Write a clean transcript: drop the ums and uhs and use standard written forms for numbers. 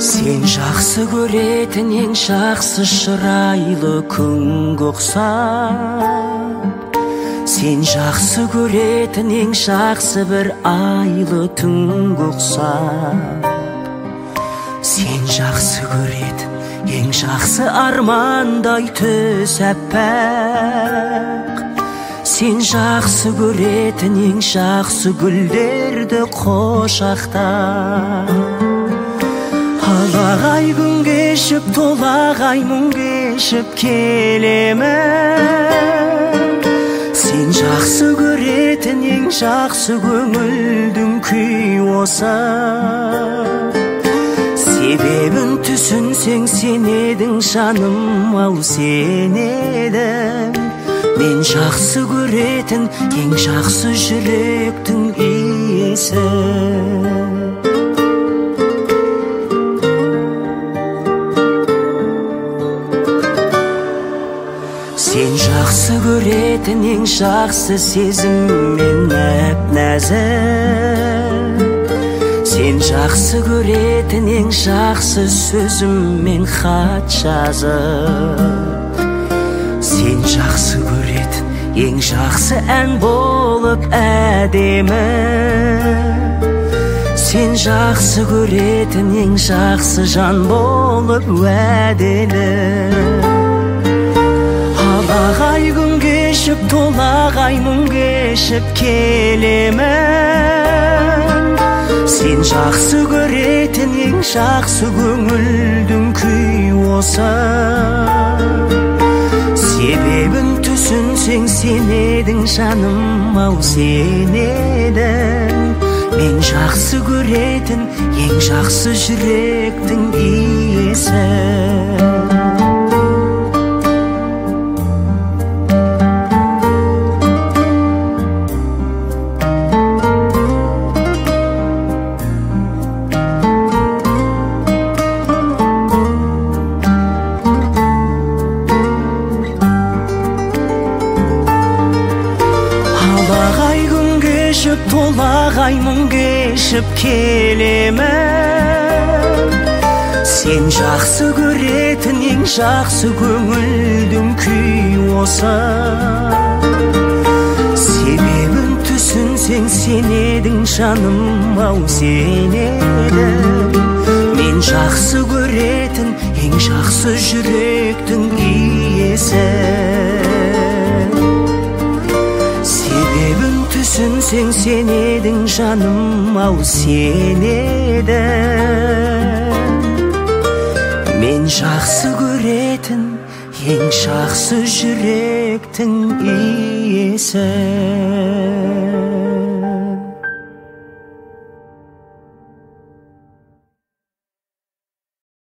Сен жақсы көретін ең жақсы шырайлы күнге ұқсап, сен жақсы көретін ең жақсы бір айлы түнге ұқсап, сен жақсы көретін ең жақсы армандай түс әппақ, сен жақсы көретін ең жақсы гүлдерді қошақта. Алағай күн кешіп, толағай мұң кешіп келемін. Сен жақсы көретін ең жақсы көңілдің күй осы. Себебін түсінсең сен едің жаным, ау сен едің мен жақсы көретін ең жақсы жүректің иесі. Сен жақсы көретін ең жақсы сезіммен нәп-нәзік, сен жақсы көретін ең жақсы сөзіммен хат жазып, сен жақсы көретін ең жақсы ән болып әдемі, сен жақсы көретін ең жақсы жан болып уәделі. Алағай күн кешіп, толағай мұң кешіп келемін. Сен жақсы көретін ең жақсы көңілдің күй осы. Себебін түсінсең сен едің жаным, ау сен едің мен жақсы көретін ең жақсы жүректің иесі. Толағай мұң кешіп келемін. Сен жақсы көретін ең жақсы көңілдің күй осы. Себебін түсінсең сен едің жаным, ау сен едің мен жақсы көретін ең жақсы жүректің иесі. Себебін түсінсең сен едің жаным, ау сен едің мен жақсы көретін ең жақсы жүректің иесі.